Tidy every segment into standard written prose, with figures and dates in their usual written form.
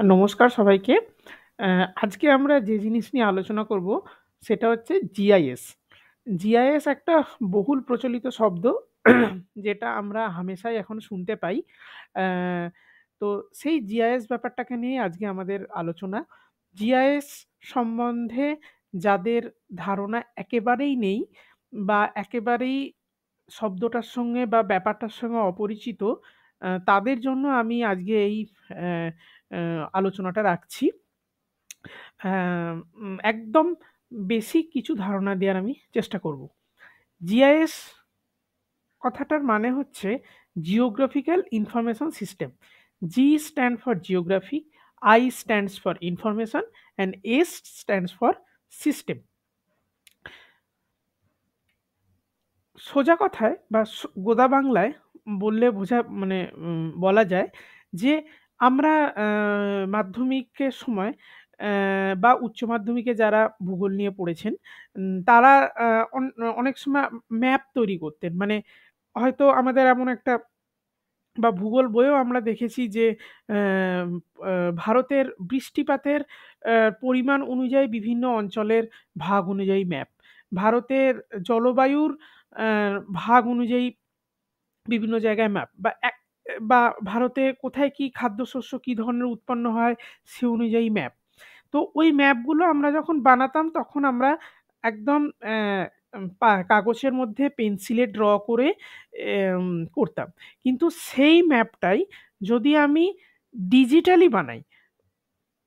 নমস্কার সবাইকে। আজকে আমরা যে জিনিস নিয়ে আলোচনা করব সেটা হচ্ছে জিআইএস। জিআইএস একটা বহুল প্রচলিত শব্দ যেটা আমরা হামেশাই এখন শুনতে পাই। অ্যা তো সেই জিআইএস ব্যাপারটাকে নিয়ে আজকে আমাদের আলোচনা। জিআইএস সম্বন্ধে যাদের ধারণা একেবারেই নেই বা একেবারেই শব্দটার সঙ্গে বা ব্যাপারটার সঙ্গে অপরিচিত, তাদের জন্য আমি আজকে এই অ্যা অ্যা আলোচনাটা রাখছি। একদম বেসিক কিছু ধারণা দেওয়ার আমি চেষ্টা করব। জিআইএস কথাটার মানে হচ্ছে geographical information system. G stand for geography, I stands for information and S stands for system. সোজা কথায় বা গোদা বাংলায় বললে মানে বলা যায় যে আমরা মাধ্যমিকের সময় বা উচ্চ মাধ্যমিকে যারা ভূগোল নিয়ে পড়েছেন, তারা আ অন অনেক সময় ম্যাপ তৈরি করতেন। মানে হয়তো আমাদের এমন একটা বা ভূগোল বইয়েও আমরা দেখেছি যে অ্যাম আ ভারতের বৃষ্টিপাতের পরিমাণ অনুযায়ী বিভিন্ন অঞ্চলের ভাগ অনুযায়ী ম্যাপ। ভারতের জলবায়ুর অ্যা ভাগ অনুযায়ী বিভিন্ন জায়গায় ম্যাপ বা ভারতে কোথায় কি খাদ্যশস্য কি ধরনের উৎপন্ন হয় সে অনুযায়ী ম্যাপ। তো ওই ম্যাপগুলো আমরা যখন বানাতাম তখন আমরা একদম কাগজের মধ্যে পেন্সিলে ড্র করে এম করতাম। কিন্তু সেই ম্যাপটাই যদি আমি ডিজিটালি বানাই,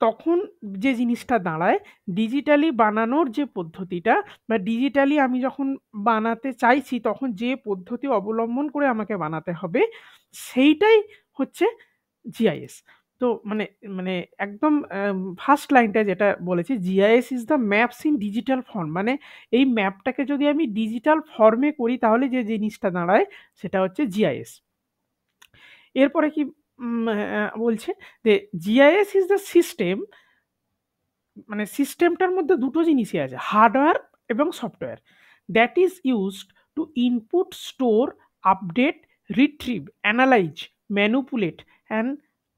তখন যে জিনিসটা দাঁড়ায়, ডিজিটালি বানানোর যে পদ্ধতিটা বা ডিজিটালি আমি যখন বানাতে চাইছি তখন যে পদ্ধতি অবলম্বন করে আমাকে বানাতে হবে, সেইটাই হচ্ছে জিআইএস। তো মানে মানে একদম ফার্স্ট লাইনটা যেটা বলেছি, "GIS is the maps in digital form." মানে এই ম্যাপটাকে যদি আমি ডিজিটাল ফর্মে করি তাহলে যে জিনিসটা দাঁড়ায় সেটা হচ্ছে জিআইএস। এরপরে কি বলছে যে, "জিআইএস ইস দ্য সিস্টেম।" মানে সিস্টেমটার মধ্যে দুটো জিনিসই আছে, হার্ডওয়্যার এবং software. That is used to input, store, update, retrieve, analyse, manipulate and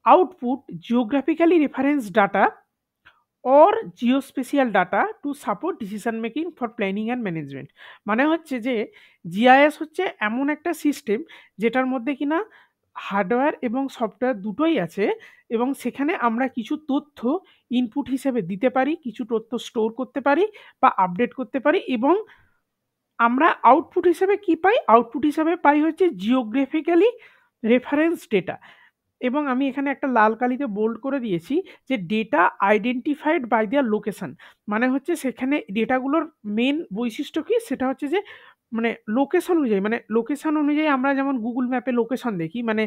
output geographically reference data or geospatial data to support decision making for planning and management. মানে হচ্ছে যে GIS হচ্ছে এমন একটা সিস্টেম যেটার মধ্যে কিনা হার্ডওয়্যার এবং সফটওয়্যার দুটোই আছে এবং সেখানে আমরা কিছু তথ্য ইনপুট হিসেবে দিতে পারি, কিছু তথ্য স্টোর করতে পারি বা আপডেট করতে পারি এবং আমরা আউটপুট হিসেবে কি পাই? আউটপুট হিসেবে পাই হচ্ছে জিওগ্রাফিক্যালি রেফারেন্স ডেটা। এবং আমি এখানে একটা লাল কালিতে বোল্ড করে দিয়েছি যে data identified by their location. মানে হচ্ছে সেখানে ডেটাগুলোর মেইন বৈশিষ্ট্য কি? সেটা হচ্ছে যে মানে লোকেশন অনুযায়ী আমরা যেমন Google ম্যাপে লোকেশন দেখি, মানে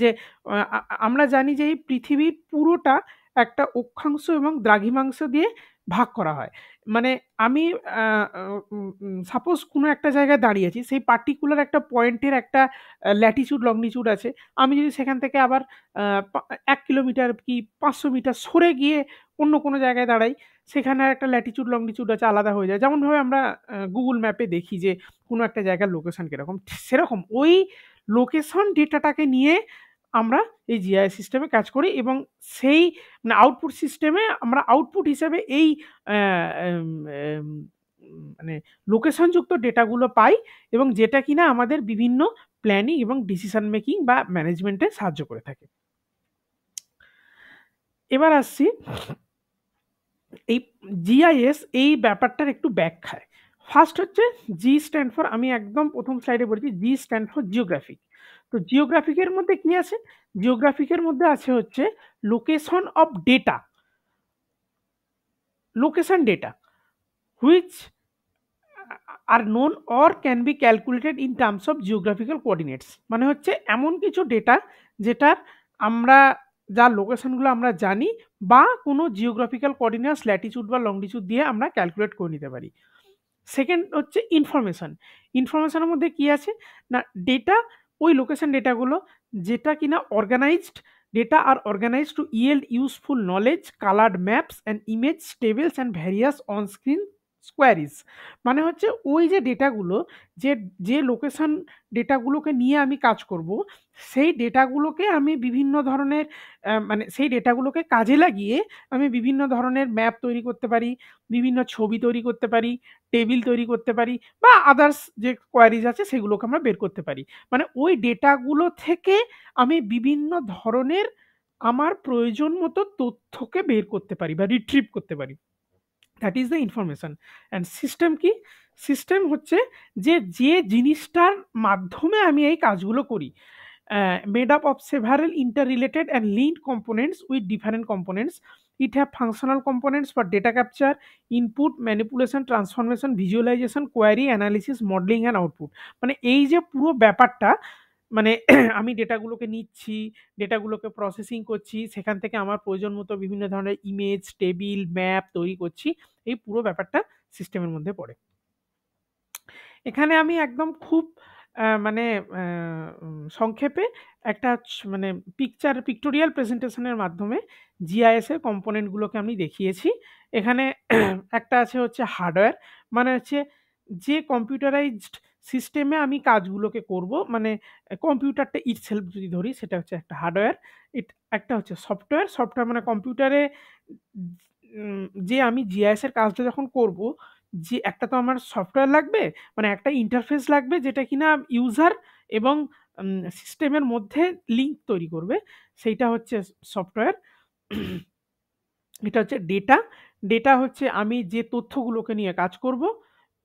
যে আ আ আমরা জানি যে এই পৃথিবীর পুরোটা একটা অক্ষাংশ এবং দ্রাঘিমাংশ দিয়ে ভাগ করা হয়। মানে আমি আ আ উম উম সাপোজ কোনো একটা জায়গায় দাঁড়িয়ে আছি, সেই পার্টিকুলার একটা পয়েন্টের একটা ল্যাটিটিউড লংনিটিউড আছে। আমি যদি সেখান থেকে আবার আ পা ১ কিলোমিটার কি ৫০০ মিটার সরে গিয়ে অন্য কোনো জায়গায় দাঁড়াই, সেখানে একটা ল্যাটিটিউড লংনিটিউড আছে, আলাদা হয়ে যায়। যেমনভাবে আমরা Google ম্যাপে দেখি যে কোনো একটা জায়গার লোকেশন কিরকম। সেরকম ওই লোকেশন ডেটাটাকে নিয়ে আমরা এই জিআইএস সিস্টেমে কাজ করি এবং সেই মানে আউটপুট সিস্টেমে আমরা আউটপুট হিসেবে এই অ্যা এম এম মানে লোকেশনযুক্ত ডেটাগুলো পাই এবং যেটা কিনা আমাদের বিভিন্ন প্ল্যানিং এবং ডিসিশন মেকিং বা ম্যানেজমেন্টে সাহায্য করে থাকে। এবার আসছি এই জিআইএস এই ব্যাপারটার একটু ব্যাখ্যায়। ফার্স্ট হচ্ছে জি স্ট্যান্ড ফর, আমি একদম ১ম স্লাইডে বলেছি জি স্ট্যান্ড ফর জিওগ্রাফিক। তো জিওগ্রাফিক এর মধ্যে কি আছে? জিওগ্রাফিক এর মধ্যে আছে হচ্ছে location of data, location data which are known or can be calculated in terms of geographical coordinates. মানে হচ্ছে এমন কিছু ডেটা যেটার আমরা যার লোকেশনগুলো আমরা জানি বা কোনো জিওগ্রাফিক্যাল কোঅর্ডিনেটস ল্যাটিটিউড বা লংটিটিউড দিয়ে আমরা ক্যালকুলেট করে নিতে পারি। সেকেন্ড হচ্ছে ইনফরমেশন। ইনফরমেশনের মধ্যে কি আছে? না ডেটা, ওই লোকেশন ডেটাগুলো যেটা কিনা অর্গানাইজড ডেটা আর organised to yield useful knowledge, colored maps and image tables and various on screen queries মানে হচ্ছে ওই যে ডেটাগুলো, যে যে লোকেশন ডেটাগুলোকে নিয়ে আমি কাজ করব, সেই ডেটাগুলোকে আমি বিভিন্ন ধরনের মানে সেই ডেটাগুলোকে কাজে লাগিয়ে আমি বিভিন্ন ধরনের ম্যাপ তৈরি করতে পারি, বিভিন্ন ছবি তৈরি করতে পারি, টেবিল তৈরি করতে পারি বা আদার্স যে কোয়েরিজ আছে সেগুলোকে আমরা বের করতে পারি। মানে ওই ডেটাগুলো থেকে আমি বিভিন্ন ধরনের আমার প্রয়োজন মতো তথ্যকে বের করতে পারি বা রিট্রিভ করতে পারি। That is the information. And system কি? সিস্টেম হচ্ছে যে জিনিসটার মাধ্যমে আমি এই কাজগুলো করি, made up of several interrelated and linked components with different components. It have functional components for data capture, input, manipulation, transformation, visualization, query, analysis, modeling and output. মানে এই যে পুরো ব্যাপারটা, মানে আমি ডেটাগুলোকে নিচ্ছি, ডেটাগুলোকে প্রসেসিং করছি, সেখান থেকে আমার প্রয়োজন মতো বিভিন্ন ধরনের ইমেজ, টেবিল, ম্যাপ তৈরি করছি। এই পুরো ব্যাপারটা সিস্টেমের মধ্যে পড়ে। এখানে আমি একদম খুব মানে আ সংক্ষেপে একটা মানে পিক্টোরিয়াল প্রেজেন্টেশনের মাধ্যমে জিআইএস এর কম্পোনেন্ট গুলোকে আমি দেখিয়েছি। এখানে একটা আছে হচ্ছে হার্ডওয়্যার, মানে হচ্ছে যে কম্পিউটারাইজড সিস্টেমে আমি কাজগুলোকে করব, মানে কম্পিউটারটা ইটসেলফ যদি ধরি সেটা হচ্ছে একটা হার্ডওয়্যার। একটা হচ্ছে সফটওয়্যার। সফটওয়্যার মানে কম্পিউটারে যে আমি জিআইএস এর কাজটা যখন করব, যে একটা তো আমার সফটওয়্যার লাগবে, মানে একটা ইন্টারফেস লাগবে যেটা কিনা ইউজার এবং সিস্টেমের মধ্যে লিঙ্ক তৈরি করবে। সেইটা হচ্ছে সফটওয়্যার। এটা হচ্ছে ডেটা। ডেটা হচ্ছে আমি যে তথ্যগুলোকে নিয়ে কাজ করব।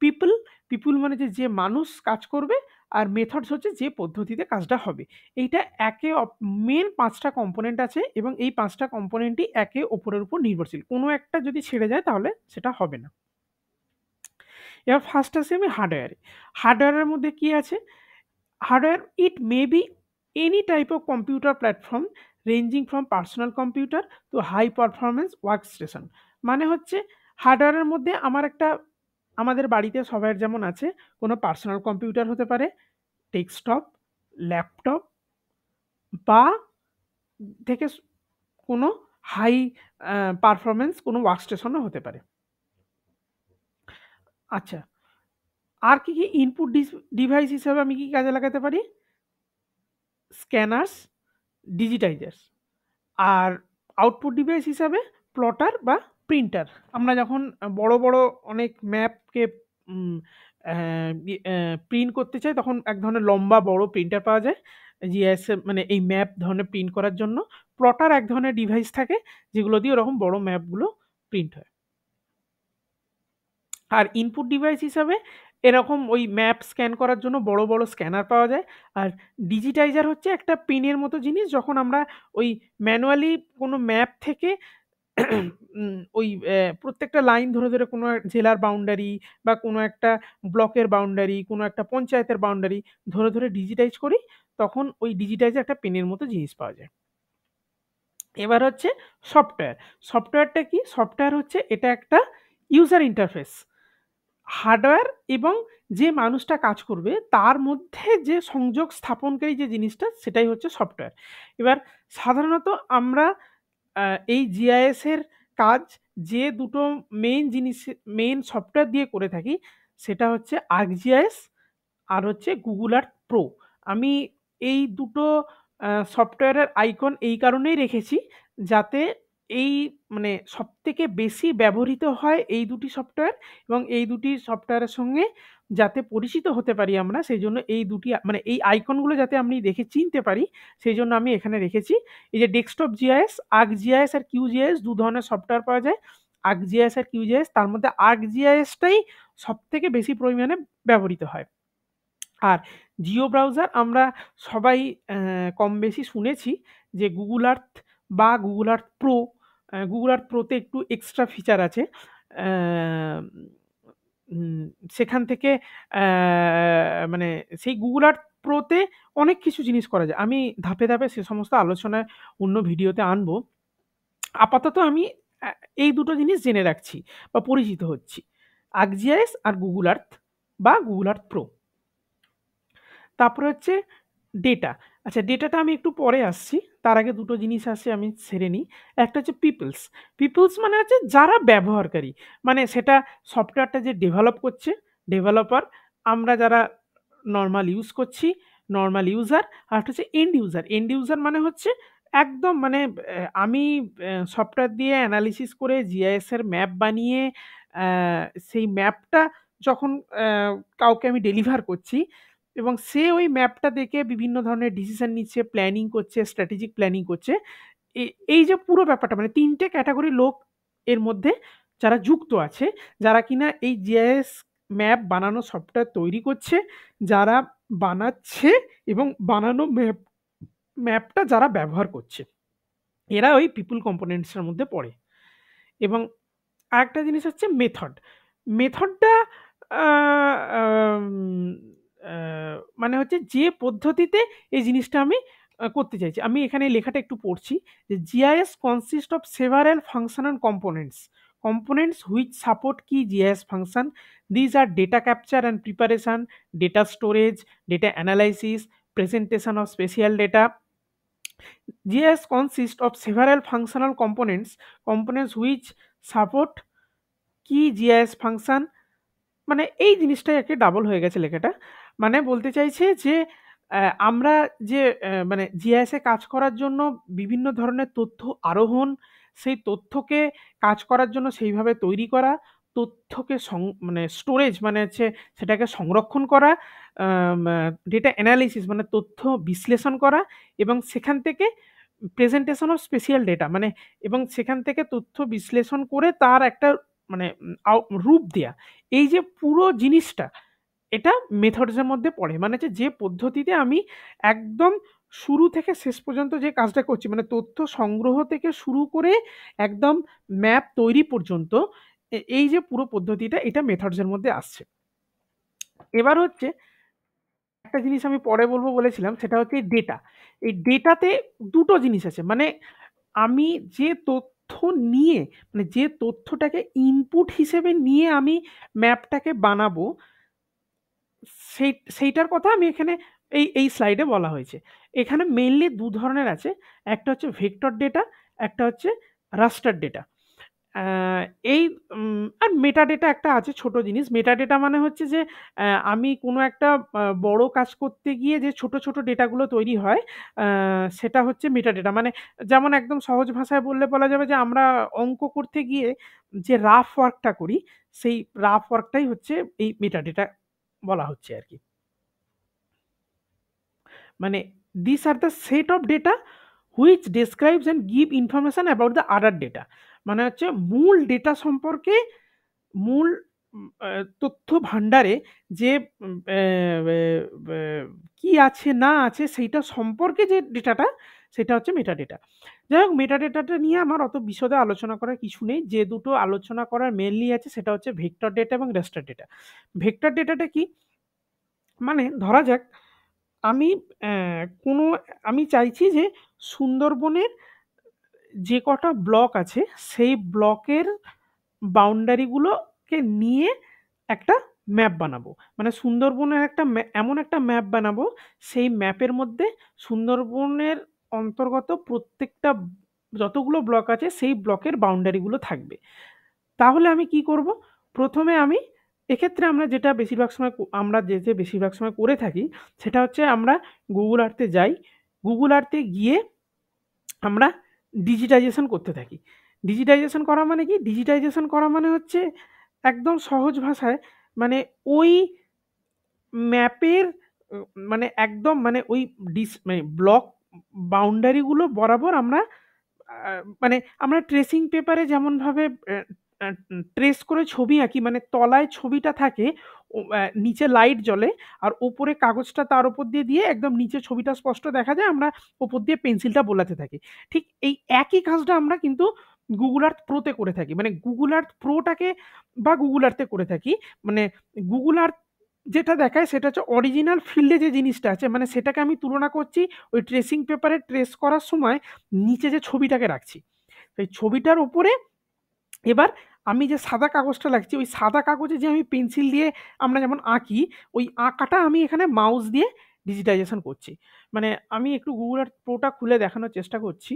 পিপল, পিপল মানে যে মানুষ কাজ করবে। আর মেথডস হচ্ছে যে পদ্ধতিতে কাজটা হবে। এইটা মেইন ৫ টা কম্পোনেন্ট আছে এবং এই ৫ টা কম্পোনেন্টই একে অপরের উপর নির্ভরশীল। কোনো একটা যদি ছেড়ে যায় তাহলে সেটা হবে না। এবার ফার্স্ট আসি আমি হার্ডওয়্যারে। হার্ডওয়্যারের মধ্যে কি আছে? Hardware it may be any type of computer platform ranging from personal computer to high performance workstation. মানে হচ্ছে হার্ডওয়্যারের মধ্যে আমাদের বাড়িতে সবার যেমন আছে, কোনো পার্সোনাল কম্পিউটার হতে পারে, ডেস্কটপ, ল্যাপটপ বা থেকে কোনো হাই পারফরম্যান্স কোনো ওয়ার্কস্টেশনও হতে পারে। আচ্ছা, আর কি ইনপুট ডিভাইস হিসাবে আমি কি কাজে লাগাতে পারি? স্ক্যানার্স, ডিজিটাইজার্স। আর আউটপুট ডিভাইস হিসাবে প্লটার বা প্রিন্টার। আমরা যখন বড় বড় অনেক ম্যাপকে প্রিন্ট করতে চাই তখন এক ধরনের লম্বা বড় প্রিন্টার পাওয়া যায় জিআইএস, মানে এই ম্যাপ ধরনের প্রিন্ট করার জন্য। প্লটার এক ধরনের ডিভাইস থাকে যেগুলো দিয়ে ওরকম বড় ম্যাপগুলো প্রিন্ট হয়। আর ইনপুট ডিভাইস হিসাবে এরকম ওই ম্যাপ স্ক্যান করার জন্য বড় বড় স্ক্যানার পাওয়া যায়। আর ডিজিটাইজার হচ্ছে একটা পেনের মতো জিনিস, যখন আমরা ওই ম্যানুয়ালি কোনো ম্যাপ থেকে ওই প্রত্যেকটা লাইন ধরে ধরে কোনো জেলার বাউন্ডারি বা কোনো একটা ব্লকের বাউন্ডারি, কোনো একটা পঞ্চায়েতের বাউন্ডারি ধরে ধরে ডিজিটাইজ করি, তখন ওই ডিজিটাইজে একটা পেনের মতো জিনিস পাওয়া যায়। এবার হচ্ছে সফটওয়্যার। সফটওয়্যারটা কি? সফটওয়্যার হচ্ছে এটা একটা ইউজার ইন্টারফেস। হার্ডওয়্যার এবং যে মানুষটা কাজ করবে তার মধ্যে যে সংযোগ স্থাপনকারী যে জিনিসটা সেটাই হচ্ছে সফটওয়্যার। এবার সাধারণত আমরা আ এই জিআইএস এর কাজ যে দুটো মেইন সফটওয়্যার দিয়ে করে থাকি সেটা হচ্ছে ArcGIS আর হচ্ছে Google Earth Pro। আমি এই দুটো সফটওয়্যারের আইকন এই কারণেই রেখেছি যাতে এই মানে সবথেকে বেশি ব্যবহৃত হয় এই দুটি সফটওয়্যার, এবং এই দুটি সফটওয়্যারের সঙ্গে যাতে পরিচিত হতে পারি আমরা, সেইজন্য এই দুটি মানে এই আইকনগুলো যাতে আমি দেখে চিনতে পারি, সেইজন্য আমি এখানে রেখেছি। এই যে ডেস্কটপ জিআইএস, ArcGIS আর QGIS ২ ধরনের সফটওয়্যার পাওয়া যায়। ArcGIS আর QGIS, তার মধ্যে ArcGIS টাই সবথেকে বেশি পরিমাণে ব্যবহৃত হয়। আর জিও ব্রাউজার আমরা সবাই কম বেশি শুনেছি যে Google Earth বা Google Earth Pro, Google Earth Pro তে একটু এক্সট্রা ফিচার আছে। অ্যাম উম সেখান থেকে মানে সেই Google Earth Pro তে অনেক কিছু জিনিস করা যায়। আমি ধাপে, ধাপে সে সমস্ত আলোচনায় অন্য ভিডিওতে আনবো। আপাতত আমি অ্যা এই দুটো জিনিস জেনে রাখছি বা পরিচিত হচ্ছি। ArcGIS আর Google Earth বা Google Earth Pro। তারপরে হচ্ছে ডেটা। আচ্ছা, ডেটাটা আমি একটু পরে আসছি। তার আগে দুটো জিনিস আছে আমি সেরে নিই। একটা হচ্ছে পিপলস। পিপলস মানে হচ্ছে যারা ব্যবহারকারী। মানে সেটা সফটওয়্যারটা যে ডেভেলপ করছে, ডেভেলপার, আমরা যারা নরমাল ইউজ করছি, নরমাল ইউজার, আর একটা হচ্ছে এন্ড ইউজার। এন্ড ইউজার মানে হচ্ছে একদম মানে আমি সফটওয়্যার দিয়ে অ্যানালিসিস করে জিআইএস এর ম্যাপ বানিয়ে অ্যা সেই ম্যাপটা যখন কাউকে আমি ডেলিভার করছি এবং সে ওই ম্যাপটা দেখে বিভিন্ন ধরনের ডিসিশন নিচ্ছে, প্ল্যানিং করছে, স্ট্র্যাটেজিক প্ল্যানিং করছে। এ এই যে পুরো ব্যাপারটা মানে ৩ টে ক্যাটেগরি লোক এর মধ্যে যারা যুক্ত আছে, যারা কিনা এই জিআইএস ম্যাপ বানানো সফটওয়্যার তৈরি করছে, যারা বানাচ্ছে এবং বানানো ম্যাপটা যারা ব্যবহার করছে। এরা ওই পিপল কম্পোনেন্টস এর মধ্যে পড়ে। এবং আরেকটা জিনিস হচ্ছে মেথড। মেথডটা আ আম আ মানে হচ্ছে যে পদ্ধতিতে এই জিনিসটা আমি করতে চাইছি। আমি এখানে এই লেখাটা একটু পড়ছি যে GIS consist of several functional components. Components which support key GIS function. These are data capture and preparation, data storage, data analysis, presentation of spatial data. GIS consists of several functional components, components which support key GIS function. মানে এই জিনিসটাই আরকি double হয়ে গেছে লেখাটা। মানে বলতে চাইছে যে আমরা যে মানে জিআইএস এ কাজ করার জন্য বিভিন্ন ধরনের তথ্য আরোহণ, সেই তথ্যকে কাজ করার জন্য সেইভাবে তৈরি করা, তথ্যকে মানে স্টোরেজ মানে হচ্ছে সেটাকে সংরক্ষণ করা, ডেটা অ্যানালিসিস মানে তথ্য বিশ্লেষণ করা এবং সেখান থেকে প্রেজেন্টেশন অফ স্পেশাল ডেটা মানে এবং সেখান থেকে তথ্য বিশ্লেষণ করে তার একটা মানে রূপ দেয়া। এই যে পুরো জিনিসটা, এটা মেথডস এর মধ্যে পড়ে। মানে হচ্ছে যে পদ্ধতিতে আমি একদম শুরু থেকে শেষ পর্যন্ত যে কাজটা করছি, মানে তথ্য সংগ্রহ থেকে শুরু করে একদম ম্যাপ তৈরি পর্যন্ত এই যে পুরো পদ্ধতিটা, এটা মেথডস এর মধ্যে আসছে। এবার হচ্ছে একটা জিনিস আমি পরে বলব বলেছিলাম, সেটা হচ্ছে ডেটা। এই ডেটাতে দুটো জিনিস আছে। মানে আমি যে তথ্য নিয়ে মানে যে তথ্যটাকে ইনপুট হিসেবে নিয়ে আমি ম্যাপটাকে বানাবো, সেইটার কথা আমি এখানে এই স্লাইডে বলা হয়েছে। এখানে মেইনলি ২ ধরনের আছে। একটা হচ্ছে ভেক্টর ডেটা, একটা হচ্ছে রাস্টার ডেটা। আ এই আর মেটা ডেটা একটা আছে ছোট জিনিস। মেটা ডেটা মানে হচ্ছে যে আমি কোনো একটা বড় কাজ করতে গিয়ে যে ছোট, ছোট ডেটাগুলো তৈরি হয়, আ সেটা হচ্ছে মেটা ডেটা। মানে যেমন একদম সহজ ভাষায় বললে বলা যাবে যে আমরা অঙ্ক করতে গিয়ে যে রাফ ওয়ার্কটা করি, সেই রাফ ওয়ার্কটাই হচ্ছে এই মেটা ডেটা বলা হচ্ছে আরকি। মানে these are the set of data which describes and give information about the other data. মানে হচ্ছে মূল ডেটা সম্পর্কে মূল তথ্য ভান্ডারে যে উম অ্যা ব্যা ব্যা কি আছে না আছে সেইটা সম্পর্কে যে ডেটাটা, সেটা হচ্ছে মেটা ডেটা। যাই হোক, মেটা ডেটাটা নিয়ে আমার অত বিশদে আলোচনা করার কিছু নেই। যে দুটো আলোচনা করার মেইনলি আছে সেটা হচ্ছে ভেক্টর ডেটা এবং রাস্টার ডেটা। ভেক্টর ডেটাটা কি? মানে ধরা যাক আমি কোনো আমি চাইছি যে সুন্দরবনের যে কটা ব্লক আছে, সেই ব্লকের বাউন্ডারি গুলোকে নিয়ে একটা ম্যাপ বানাবো। মানে সুন্দরবনের একটা এমন একটা ম্যাপ বানাবো, সেই ম্যাপের মধ্যে সুন্দরবনের অন্তর্গত প্রত্যেকটা যতগুলো ব্লক আছে, সেই ব্লকের বাউন্ডারি গুলো থাকবে। তাহলে আমি কি করব? ১ম এ আমি এক্ষেত্রে আমরা যেটা বেশিরভাগ সময় আমরা যে বেশিরভাগ সময় করে থাকি, সেটা হচ্ছে আমরা Google Earth এ যাই। Google Earth এ গিয়ে আমরা ডিজিটাইজেশন করতে থাকি। ডিজিটাইজেশন করা মানে কি? ডিজিটাইজেশন করা মানে হচ্ছে একদম সহজ ভাষায় মানে ওই ম্যাপের উ মানে একদম মানে ওই মানে ব্লক বাউন্ডারি গুলো বরাবর আমরা আ মানে আমরা ট্রেসিং পেপারে যেমনভাবে ট্রেস করে ছবি আঁকি, মানে তলায় ছবিটা থাকে, নিচে লাইট জ্বলে আর উপরে কাগজটা তার উপর দিয়ে একদম নিচে ছবিটা স্পষ্ট দেখা যায়। আমরা উপর দিয়ে পেন্সিলটা বোলাতে থাকি। ঠিক এই একই কাজটা আমরা কিন্তু Google Earth Pro তে করে থাকি। মানে Google Earth Pro টাকে বা Google Earth এ করে থাকি। মানে Google Earth যেটা দেখায় সেটা হচ্ছে অরিজিনাল ফিল্ডে যে জিনিসটা আছে, মানে সেটাকে আমি তুলনা করছি ওই ট্রেসিং পেপারে ট্রেস করার সময় নিচে যে ছবিটাকে রাখছি। সেই ছবিটার উপরে এবার আমি যে সাদা কাগজটা লাগছি, ওই সাদা কাগজে যে আমি পেন্সিল দিয়ে আমরা যেমন আঁকি, ওই আঁকাটা আমি এখানে মাউস দিয়ে ডিজিটাইজেশন করছি। মানে আমি একটু Google Earth Proটা খুলে দেখানোর চেষ্টা করছি।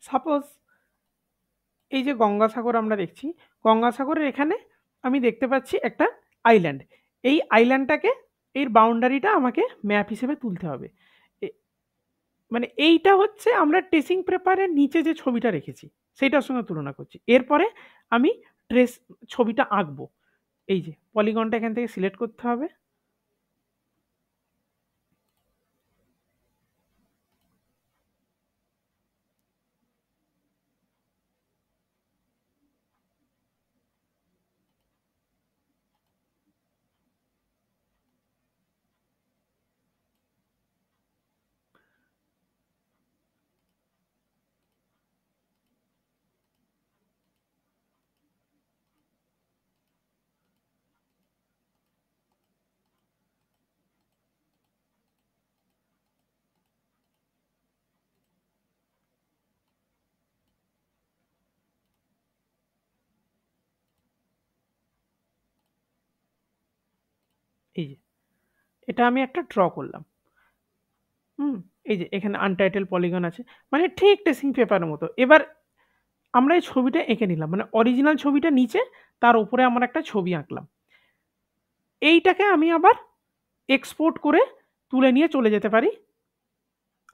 সাপোজ এই যে গঙ্গাসাগর আমরা দেখছি, গঙ্গাসাগরের এখানে আমি দেখতে পাচ্ছি একটা আইল্যান্ড। এই আইল্যান্ডটাকে, এর বাউন্ডারিটা আমাকে ম্যাপ হিসেবে তুলতে হবে। এ মানে এইটা হচ্ছে আমরা ট্রেসিং পেপারের নিচে যে ছবিটা রেখেছি, সেইটার সঙ্গে তুলনা করছি। এরপরে আমি ট্রেস ছবিটা আঁকবো। এই যে পলিগনটা এখান থেকে সিলেক্ট করতে হবে। এই যে এটা আমি একটা ড্র করলাম। হুম, এই যে এখানে আনটাইটেল পলিগন আছে, মানে ঠিক ট্রেসিং পেপারের মতো। এবার আমরা এই ছবিটা এঁকে নিলাম, মানে অরিজিনাল ছবিটা নিচে, তার উপরে আমার একটা ছবি আঁকলাম। এইটাকে আমি আবার এক্সপোর্ট করে তুলে নিয়ে চলে যেতে পারি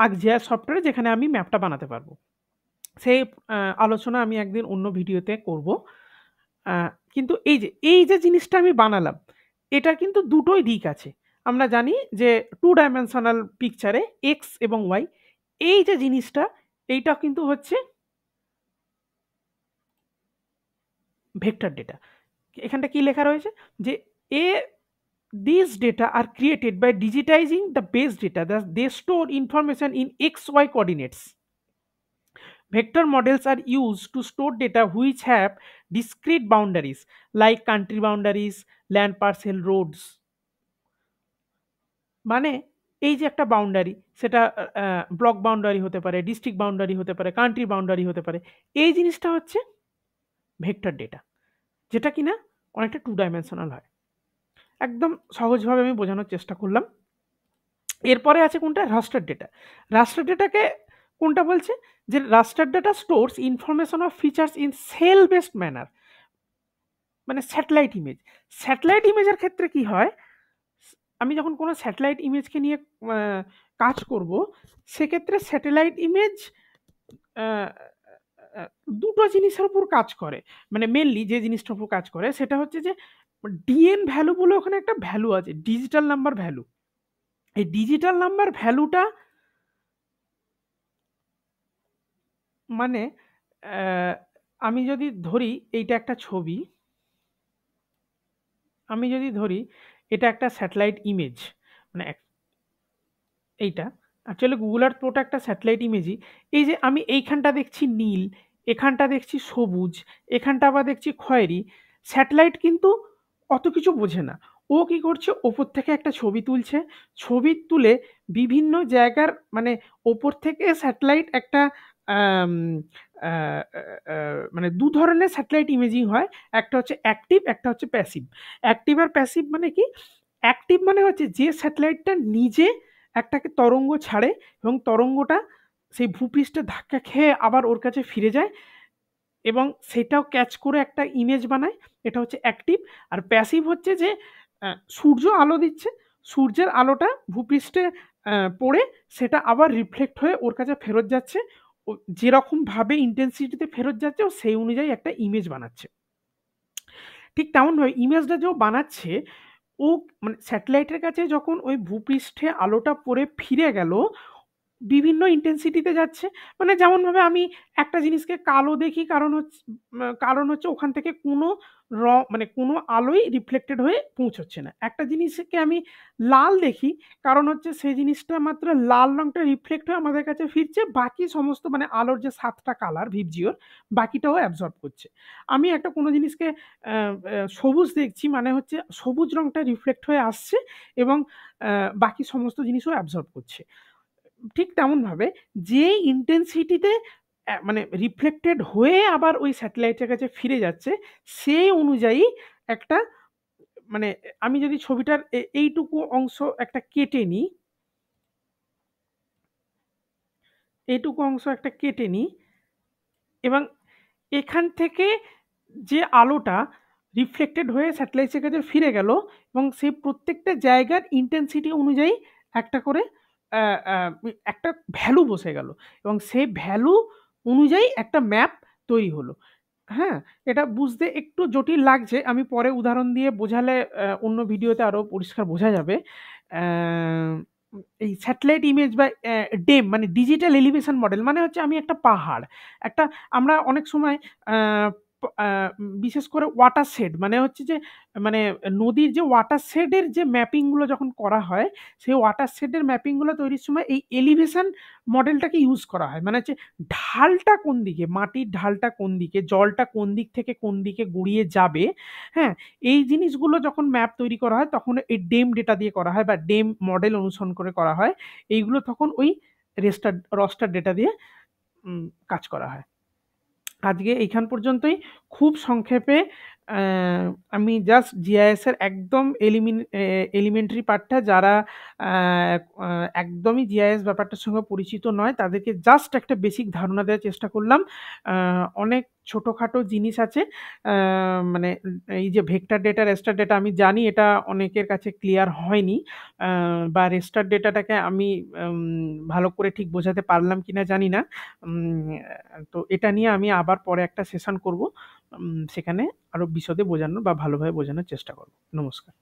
ArcGIS সফটওয়্যারে, যেখানে আমি ম্যাপটা বানাতে পারবো। সেই আলোচনা আমি একদিন অন্য ভিডিওতে করব। কিন্তু এই যে জিনিসটা আমি বানালাম, এটার কিন্তু দুটোই দিক আছে। আমরা জানি যে টু ডাইমেনশনাল পিকচারে এক্স এবং ওয়াই, এই যে জিনিসটা, এইটা কিন্তু হচ্ছে ভেক্টর ডেটা। এখানটা কি লেখা রয়েছে যে এ these data are created by digitizing the base data that they store information in xy coordinates. Vector models are used to store data which have discrete boundaries like country boundaries, land parcel, roads. মানে এই যে একটা boundary, সেটা block boundary হতে পারে, district boundary হতে পারে, country boundary হতে পারে। এই জিনিসটা হচ্ছে ভেক্টর ডেটা, যেটা কিনা অনেকটা টু ডাইমেনশনাল হয়। একদম সহজভাবে আমি বোঝানোর চেষ্টা করলাম। এরপরে আছে কোনটা, রাস্টার ডেটা। রাস্টার ডেটাকে কোনটা বলছে, যে raster data stores information of features in cell based manner, মানে স্যাটেলাইট ইমেজ। স্যাটেলাইট ইমেজের ক্ষেত্রে কি হয়, আমি যখন কোনো স্যাটেলাইট ইমেজকে নিয়ে কাজ করব, সেক্ষেত্রে স্যাটেলাইট ইমেজ দুটো জিনিসের উপর কাজ করে। মানে মেনলি যে জিনিসটার উপর কাজ করে সেটা হচ্ছে যে ডিএন ভ্যালু বলে ওখানে একটা ভ্যালু আছে, ডিজিটাল নাম্বার ভ্যালু। এই ডিজিটাল নাম্বার ভ্যালুটা মানে আমি যদি ধরি এইটা একটা ছবি, আমি যদি ধরি এটা একটা স্যাটেলাইট ইমেজ, মানে এইটা অ্যাকচুয়ালি গুগল আর্থ প্রোটা একটা স্যাটেলাইট ইমেজই। এই যে আমি এইখানটা দেখছি নীল, এখানটা দেখছি সবুজ, এখানটা আবার দেখছি খয়েরি। স্যাটেলাইট কিন্তু অত কিছু বোঝে না। ও কি করছে, ওপর থেকে একটা ছবি তুলছে, ছবি তুলে বিভিন্ন জায়গার, মানে ওপর থেকে স্যাটেলাইট একটা আম আ আ আ মানে ২ ধরনের স্যাটেলাইট ইমেজিং হয়। একটা হচ্ছে অ্যাক্টিভ, একটা হচ্ছে প্যাসিভ। অ্যাক্টিভ আর প্যাসিভ মানে কি? অ্যাক্টিভ মানে হচ্ছে যে স্যাটেলাইটটা নিজে একটাকে তরঙ্গ ছাড়ে এবং তরঙ্গটা সেই ভূপৃষ্ঠে ধাক্কা খেয়ে আবার ওর কাছে ফিরে যায় এবং সেটাও ক্যাচ করে একটা ইমেজ বানায়। এটা হচ্ছে অ্যাক্টিভ। আর প্যাসিভ হচ্ছে যে আ সূর্য আলো দিচ্ছে। সূর্যের আলোটা ভূপৃষ্ঠে আ পড়ে সেটা আবার রিফ্লেক্ট হয়ে ওর কাছে ফেরত যাচ্ছে। ও যেরকমভাবে ইনটেনসিটি তে ফেরত যাচ্ছে ও সেই অনুযায়ী একটা ইমেজ বানাচ্ছে। ঠিক তেমনভাবে ইমেজটা যে ও বানাচ্ছে, ও মানে স্যাটেলাইটের কাছে যখন ওই ভূপৃষ্ঠে আলোটা পড়ে ফিরে গেল, বিভিন্ন ইনটেনসিটি তে যাচ্ছে। মানে যেমনভাবে আমি একটা জিনিসকে কালো দেখি কারণ হচ্ছে ওখান থেকে কোনো মানে কোনো আলোই রিফ্লেক্টেড হয়ে পৌঁছচ্ছে না। একটা জিনিসকে আমি লাল দেখি কারণ হচ্ছে সেই জিনিসটা মাত্র লাল রংটা রিফ্লেক্ট হয়ে আমাদের কাছে ফিরছে। বাকি সমস্ত মানে আলোর যে ৭ টা কালার ভিবজিওর বাকিটাও অ্যাবসর্ব করছে। আমি একটা কোনো জিনিসকে অ্যা অ্যা সবুজ দেখছি মানে হচ্ছে সবুজ রংটা রিফ্লেক্ট হয়ে আসছে এবং বাকি সমস্ত জিনিসও অ্যাবসর্ব করছে। ঠিক তেমনভাবে যে ইনটেনসিটিতে মানে রিফ্লেক্টেড হয়ে আবার ওই স্যাটেলাইটের কাছে ফিরে যাচ্ছে, সেই অনুযায়ী একটা মানে আমি যদি ছবিটার এইটুকু অংশ একটা কেটে নিই, এইটুকু অংশ একটা কেটে নিই এবং এখান থেকে যে আলোটা রিফ্লেক্টেড হয়ে স্যাটেলাইটের কাছে ফিরে গেল এবং সেই প্রত্যেকটা জায়গার ইনটেনসিটি অনুযায়ী একটা করে আ আ একটা ভ্যালু বসে গেল এবং সেই ভ্যালু অনুযায়ী একটা ম্যাপ তৈরি হলো। হ্যাঁ? এটা বুঝতে একটু জটিল লাগছে। আমি পরে উদাহরণ দিয়ে বোঝালে অন্য ভিডিওতে আরো পরিষ্কার বোঝা যাবে। অ্যা এই স্যাটেলাইট ইমেজ বা ডেম মানে ডিজিটাল এলিভেশন মডেল মানে হচ্ছে আমি একটা পাহাড়। একটা আমরা অনেক সময় আ প আ বিশেষ করে ওয়াটার শেড মানে হচ্ছে যে মানে নদীর যে ওয়াটার শেড এর যে ম্যাপিং গুলো যখন করা হয়, সেই ওয়াটার শেড এর ম্যাপিং গুলো তৈরির সময় এই এলিভেশন মডেলটাকে ইউজ করা হয়। মানে হচ্ছে ঢালটা কোন দিকে, মাটির ঢালটা কোন দিকে, জলটা কোন দিক থেকে কোন দিকে গড়িয়ে যাবে, হ্যাঁ? এই জিনিসগুলো যখন ম্যাপ তৈরি করা হয় তখন এই ডেম ডেটা দিয়ে করা হয় বা ডেম মডেল অনুসরণ করে করা হয়। এইগুলো তখন ওই রস্টার ডেটা দিয়ে কাজ করা হয়। আজকে এইখান পর্যন্তই। খুব সংক্ষেপে অ্যা আমি জাস্ট জিআইএস এর একদম এলিমেন্টারি পার্টটা যারা অ্যা আ একদমই জিআইএস ব্যাপারটার সঙ্গে পরিচিত নয়, তাদেরকে জাস্ট একটা বেসিক ধারণা দেওয়ার চেষ্টা করলাম। আ অনেক ছোটখাটো জিনিস আছে। অ্যা মানে এই যে ভেক্টর ডেটা, রেস্টার ডেটা আমি জানি এটা অনেকের কাছে ক্লিয়ার হয়নি। আ বা রেস্টার ডেটাটাকে আমি ভালো করে ঠিক বোঝাতে পারলাম কিনা জানি না। তো এটা নিয়ে আমি আবার পরে একটা সেশন করব। সেখানে আরো বিশদে বোঝানোর বা ভালোভাবে বোঝানোর চেষ্টা করব। নমস্কার।